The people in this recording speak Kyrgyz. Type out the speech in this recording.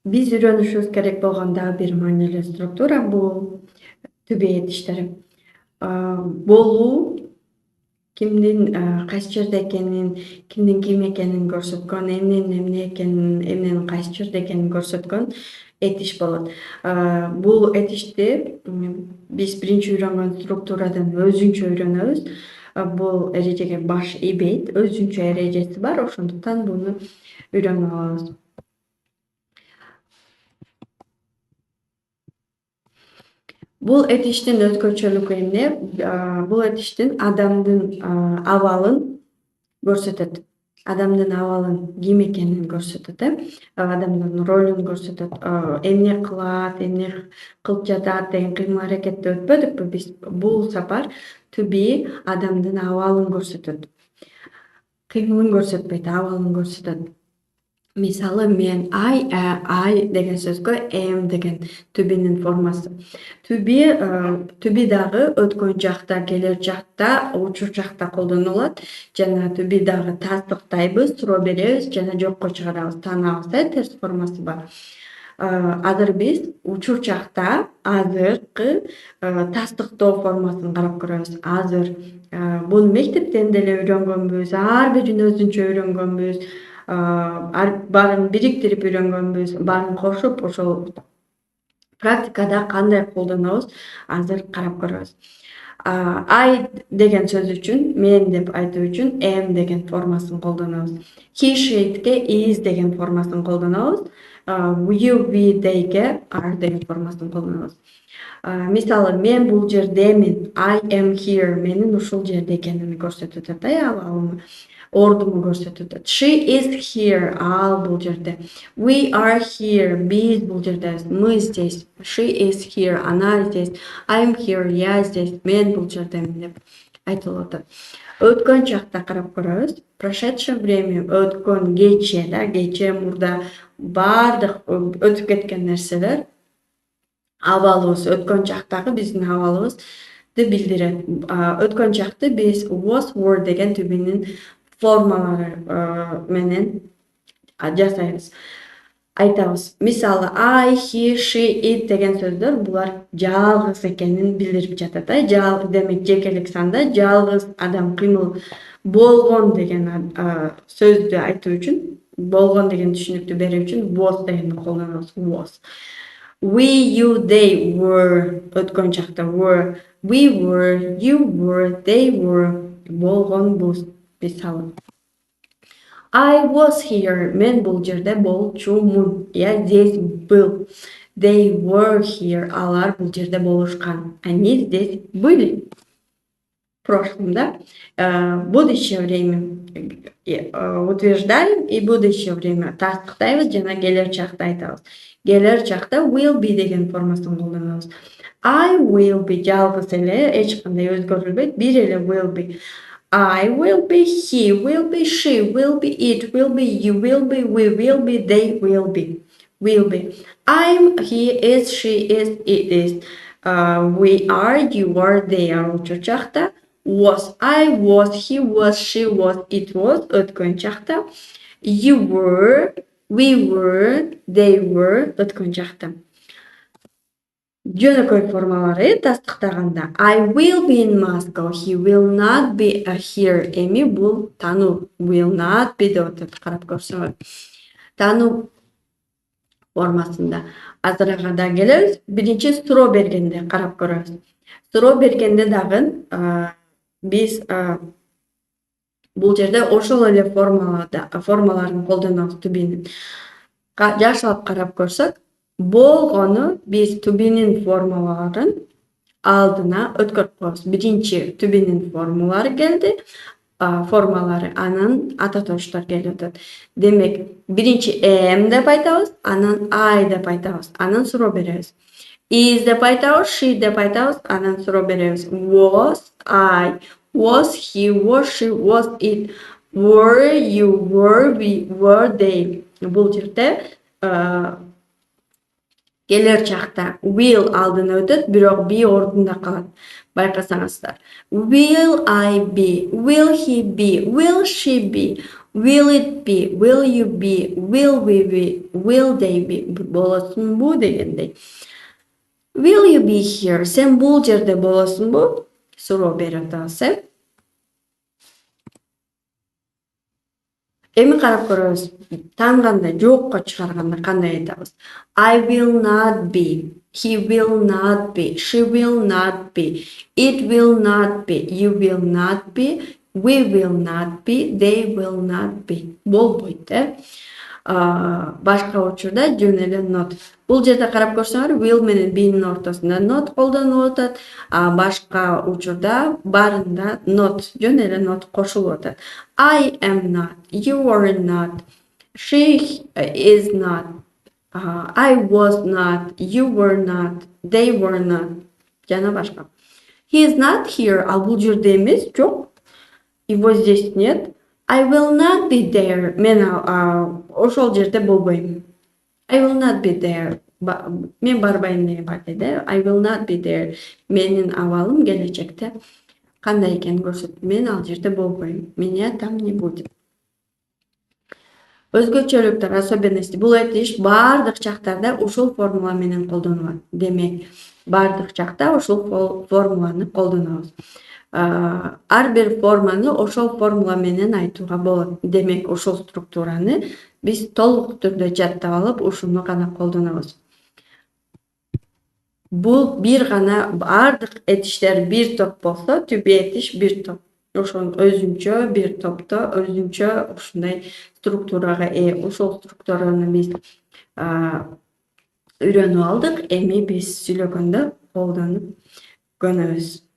Биз үйрөнүшүбүз керек болгон дагы бир маанилүү структура бул түбө этиштер. Болуу кимдин кайсы жерде экенин, кимдин ким экенин көрсөткөн, эмненин эмне экенин, эмненин кайсы жерде экенин көрсөткөн этиш болот. Бул этишти биз биринчи үйрөнгөн структурадан өзүнчө үйрөнөбүз. Бул эрежеге баш ийбейт, өзүнчө эрежеси бар, ошондуктан буну үйрөнүп алабыз. Бул этиштин өзгөчөлүгү эмне? Бул этиштин адамдын абалын көрсөтөт. Адамдын абалын ким экенин көрсөтөт, адамдын ролун көрсөтөт. Эмне кылат, эмне кылып жатат деген кыймыл-аракетти өтпөдүкпү биз? Бул сапар to адамдын абалын көрсөтөт. Кыймылын көрсөтпөйт, абалын көрсөтөт. Мисалы мен I деген сөзгө am деген to формасы. To дагы өткөн жакта, келер жакта, учур жакта колдонулат. Жана to дагы тастыктайбыз, суроо беребиз жана жокко чыгарабыз, таанабыз, терс формасы бар. Азыр биз учур жакта азыркы тастыктоо формасын карап көрөбүз. Азыр буну мектептен деле үйрөнгөнбүз, ар бирин өзүнчө үйрөнгөнбүз. Баарын бириктирип үйрөнгөнбүз, баарын кошуп ошол практикада кандай колдонобуз азыр карап көрөбүз. I деген сөз үчүн, мен деп айтуу үчүн am деген формасын колдонобуз. He, she'ге is деген формасын колдонобуз. You, we, theyге are деген формасын колдонобуз. Мисалы, мен бул жердемин, I am here, менин ушул жерде экенимди көрсөтүп атат, абалымы, ордуму көрсөтүп атат. She is here, ал бул жерде. We are here, биз бул жердебиз, мы здесь. She is here, она здесь. I'm here, я здесь, мен бул жердемин деп айтылып атат. Өткөн чакта карап көрөбүз. Прошедшее время, өткөн кече, мурда баардык өтүп кеткен нерселер абалыбыз, өткөн чактагы биздин абалыбызды билдирет. Өткөн чакты биз was, were деген түбүнүн формалары менен жасайбыз. Айтабыз. Мисалы, I, he, she, it деген сөздөр булар жалгыз экенин билдирип жатат. Демек жекелик санда жалгыз адам кыймыл болгон деген сөздү айтуу үчүн, болгон деген түшүнүктү берүү үчүн was дегенди колдонобуз. Was. We, you, they were, өткөн чакта were, we were, you were, they were, болгонбуз. Мисалы, I was here, мен бул жерде болчумун. Я здесь был. They were here, алар бул жерде болушкан. Они здесь были. В прошлом, да? Будущее время утверждаем и будущее время тастыктайбыз жана келер чакта айтабыз. Келер чакта will be деген формасын колдонобуз. I will be жалгыз эле, эч кандай өзгөрүлбөйт, бир эле will be. I will be, he will be, she will be, it will be, you will be, we will be, they will be. Will be. I'm, he is, she is, it is. We are, you are, they are. Учур чакта was, I was, he was, she was, it was. Өткөн чакта you were, we were, they were. Өткөн чакта. Жөнөкөй формалары тастыктаганда I will be in Moscow, he will not be here. Эми бул таануу, will not be деп атат, карап көрсөңөр. Таануу формасында азыраак да келебиз. Биринчи суроо бергенде карап көрөбүз. Суроо бергенде дагы биз бул жерде ошол эле формаларын колдонобуз түбүнүн. Жакшылап карап көрсөк, болгону биз түбүнүн формаларын алдына өткөрүп коебуз. Биринчи түбүнүн формалары келди, анан ата тоштор келип атат. Демек, биринчи am деп айтабыз, анан I деп айтабыз, анан суроо беребиз. Is деп айтабыз, she деп айтабыз, анан суроо беребиз. Was I, was he, was she, was it, were you, were we, were they. Бул жерде келер чакта will алдына өтөт, бирок be ордунда калат. Байкасаңыздар. Will I be, will he be, will she be, Will it be, will you be, will we be, will they be болосуңбу дегендей. Will you be here? Сен бул жерде болосуңбу? Суроо берип атабыз. Эми карап көрөбүз. Танганда жокко чыгарганда кандай айтабыз? I will not be. He will not be. She will not be. It will not be. You will not be. We will not be. They will not be. Болбойт, Башка учурда жөн эле not. Бул жерде карап көрсөңөр, will менен be'нин ортосунда not колдонулуп атат, башка учурда баарында not, жөн эле not кошулуп атат. I am not, you are not, she is not, I was not, you were not, they were not, жана башка. He is not here, ал бул жерде эмес, жок. Его здесь нет. I will not be there. Мен ошол жерде болбойм. I will not be there. Мен барбайм деген бардайда. I will not be there. Менин абалым келечекте кандай экенин көрсөтөт. Мен ал жерде болбойм. Меня там не будет. Өзгөчөлүктөр, особенности. Бул айтыш бардык чактарда ушул формула менен колдонулат. Демек, бардык чакта ушул формуланы колдонобуз. Ар бир форманы ошол формула менен айтууга болот. Демек, ошол структураны биз толук түрдө жаттап алып, ушуну гана колдонобуз. Бул бир гана бардык этиштер бир топ болсо, түбү этиш бир топ. Ошол өзүнчө бир топто өзүнчө ушундай структурага ошол структураны биз үйрөнүп алдык. Эми биз сүйлөгөндө колдонуп көнөбүз.